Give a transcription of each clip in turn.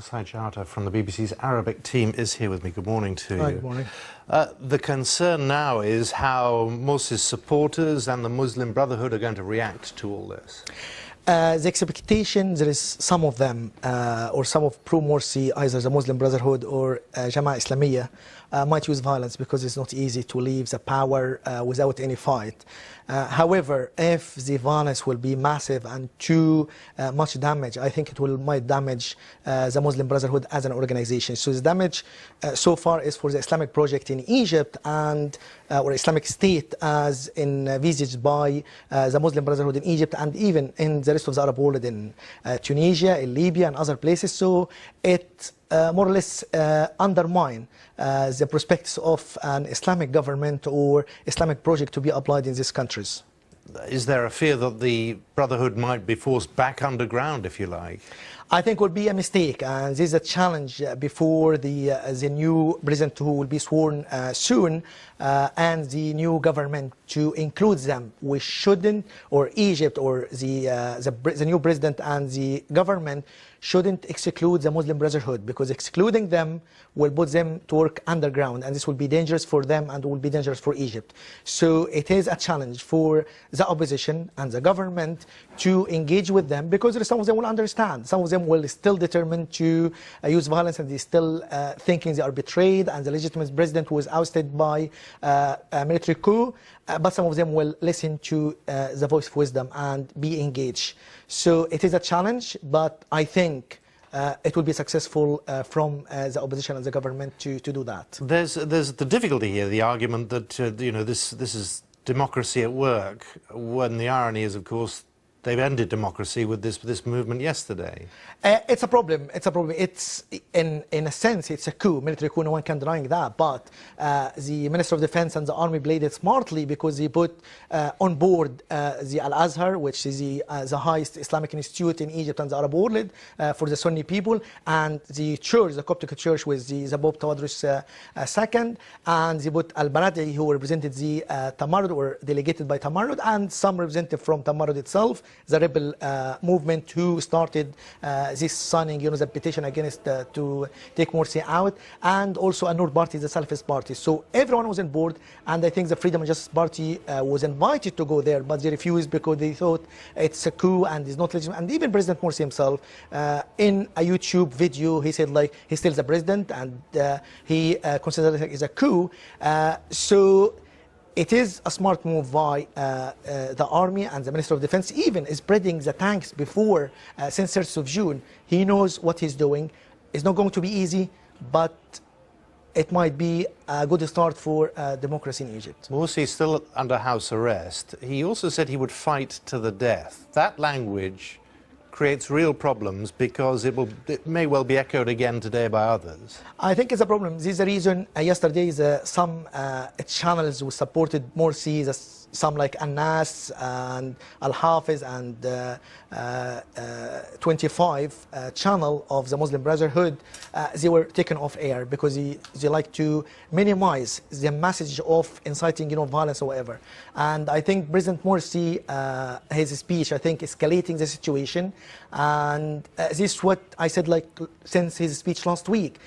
Shehata from the BBC's Arabic team is here with me. Good morning to you. Hi, good morning. The concern now is how Morsi's supporters and the Muslim Brotherhood are going to react to all this. The expectation, there is some of them, or some of pro-Morsi, either the Muslim Brotherhood or Jama'a Islamiyya, might use violence because it's not easy to leave the power without any fight. However, if the violence will be massive and too much damage, I think it might damage the Muslim Brotherhood as an organization. So the damage so far is for the Islamic project in Egypt and or Islamic State as envisaged by the Muslim Brotherhood in Egypt and even in the rest of the Arab world in Tunisia, in Libya and other places. So it more or less undermine the prospects of an Islamic government or Islamic project to be applied in these countries. Is there a fear that the Brotherhood might be forced back underground, if you like? I think it would be a mistake, and this is a challenge before the new president who will be sworn soon and the new government to include them. We shouldn't, or Egypt or the new president and the government shouldn't exclude the Muslim Brotherhood, because excluding them will put them to work underground, and this will be dangerous for them and will be dangerous for Egypt. So it is a challenge for the opposition and the government to engage with them, because some of them will understand. Some of them will still determined to use violence, and they still thinking they are betrayed and the legitimate president was ousted by a military coup. But some of them will listen to the voice of wisdom and be engaged. So it is a challenge, but I think it will be successful from the opposition and the government to do that. There's the difficulty here, the argument that this is democracy at work, when the irony is, of course, they've ended democracy with this movement yesterday. It's a problem. It's a problem. It's in a sense it's a coup, military coup. No one can deny that. But the Minister of Defense and the army played it smartly, because they put on board the Al Azhar, which is the highest Islamic institute in Egypt and the Arab world for the Sunni people, and the church, the Coptic church, with the Pope Tawadros II, and they put Al Baradi, who represented the Tamarud, or delegated by Tamarud, and some representative from Tamarud itself, the rebel movement who started this signing, the petition against to take Morsi out, and also a Noor party, the Salafist party. So everyone was on board, and I think the Freedom and Justice Party was invited to go there, but they refused because they thought it's a coup and it's not legitimate. And even President Morsi himself, in a YouTube video, he said like he's still the president, and he considered it as a coup. So it is a smart move by the army, and the Minister of Defense even is spreading the tanks before since 3rd of June. He knows what he's doing. It's not going to be easy, but it might be a good start for democracy in Egypt. Morsi is still under house arrest. He also said he would fight to the death. That language creates real problems, because it may well be echoed again today by others. I think it's a problem. This is the reason yesterday some channels who supported Morsi, some like Anas and Al Hafiz and 25 channel of the Muslim Brotherhood, they were taken off air because they like to minimize the message of inciting violence or whatever. And I think President Morsi, his speech, I think, escalating the situation. And this is what I said like since his speech last week.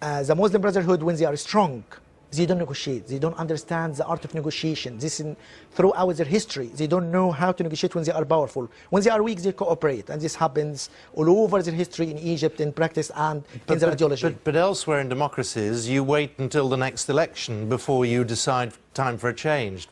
The Muslim Brotherhood, when they are strong, they don't negotiate. They don't understand the art of negotiation. This is throughout their history. They don't know how to negotiate when they are powerful. When they are weak, they cooperate. And this happens all over their history in Egypt, in practice and in their ideology. But elsewhere in democracies, you wait until the next election before you decide time for a change.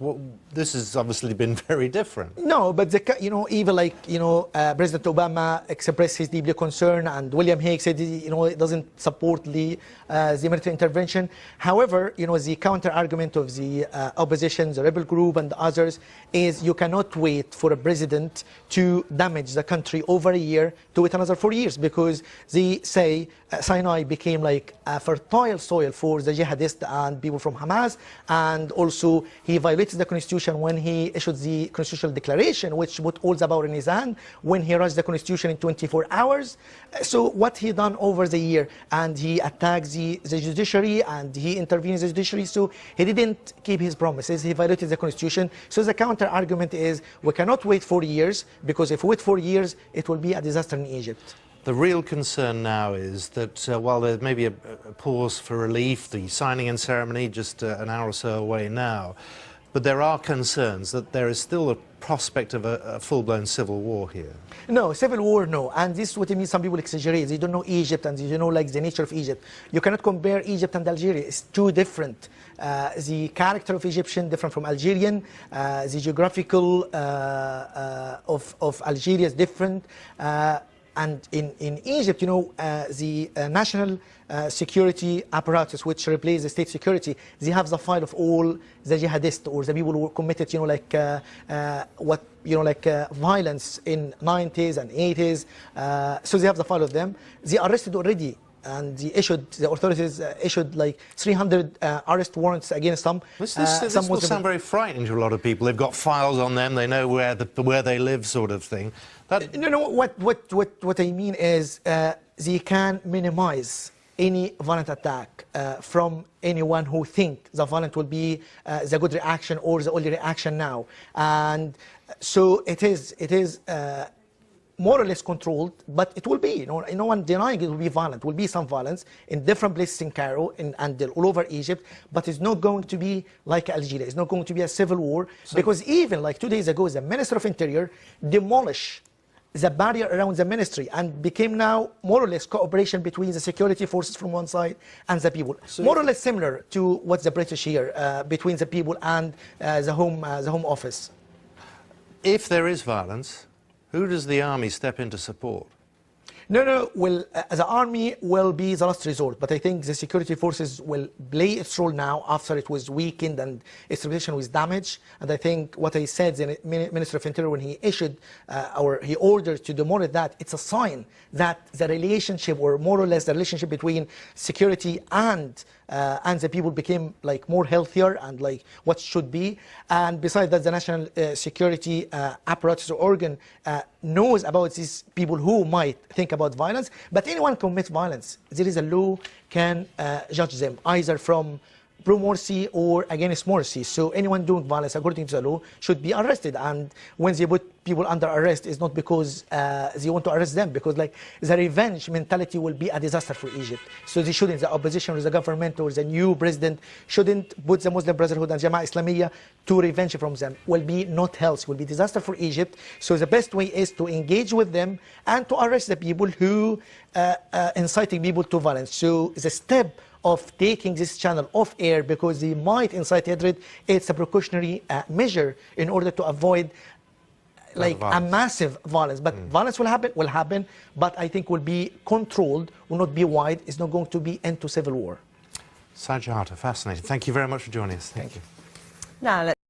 This has obviously been very different. No, but even like President Obama expressed his deeply concern, and William Hague said it doesn't support the military intervention. However, the counter argument of the opposition, the rebel group and others, is you cannot wait for a president to damage the country over a year to wait another 4 years, because they say Sinai became like a fertile soil for the jihadists and people from Hamas, and also he violated the constitution when he issued the constitutional declaration, which put all the power in his hand, when he rushed the constitution in 24 hours. So what he done over the year, and he attacked the judiciary, and he intervened in the judiciary, so he didn't keep his promises, he violated the constitution. So the counter argument is we cannot wait 4 years, because if we wait 4 years, it will be a disaster in Egypt. The real concern now is that while there may be a pause for relief, the signing-in ceremony just an hour or so away now, but there are concerns that there is still a prospect of a full-blown civil war here. No, civil war, no. And this is what I mean. Some people exaggerate. They don't know Egypt and they don't know like the nature of Egypt. You cannot compare Egypt and Algeria. It's too different. The character of Egyptian different from Algerian. The geographical of Algeria is different. And in Egypt, you know, the national security apparatus, which replaces the state security, they have the file of all the jihadists or the people who committed, you know, like violence in 90s and 80s. So they have the file of them. They arrested already. And the authorities issued like 300 arrest warrants against them. This will sound very frightening to a lot of people. They've got files on them. They know where they live, sort of thing. No. What I mean is they can minimize any violent attack from anyone who think the violent will be the good reaction or the only reaction now. And so it is. More or less controlled, but it will be, no one denying it will be violent. Will be some violence in different places in Cairo and all over Egypt, but it's not going to be like Algeria. It's not going to be a civil war, because even like 2 days ago, the Minister of Interior demolished the barrier around the ministry and became now more or less cooperation between the security forces from one side and the people. So more or less similar to what's the British here between the people and the Home Office. If there is violence, who does the army step in to support? No. Well, the army will be the last resort, but I think the security forces will play its role now after it was weakened and its reputation was damaged. And I think what I said, the Minister of Interior, when he issued or he ordered to demolish that, it's a sign that the relationship, or more or less the relationship between security and the people became like more healthier and like what should be. And besides that, the national security apparatus or organ knows about these people who might think about violence. But anyone commits violence, there is a law can judge them either from pro-Morsi or against Morsi. So anyone doing violence according to the law should be arrested. And when they put people under arrest, it's not because they want to arrest them, because like the revenge mentality will be a disaster for Egypt. So they shouldn't, the opposition or the government or the new president shouldn't put the Muslim Brotherhood and Jama'ah Islamiyah to revenge from them. Will be not healthy, will be disaster for Egypt. So the best way is to engage with them and to arrest the people who inciting people to violence. So the step of taking this channel off air because they might incite hatred, it's a precautionary measure in order to avoid like a massive violence. But violence will happen, but I think will be controlled, will not be wide. It's not going to be into civil war. Shehata, fascinating. Thank you very much for joining us. Thank you. Now,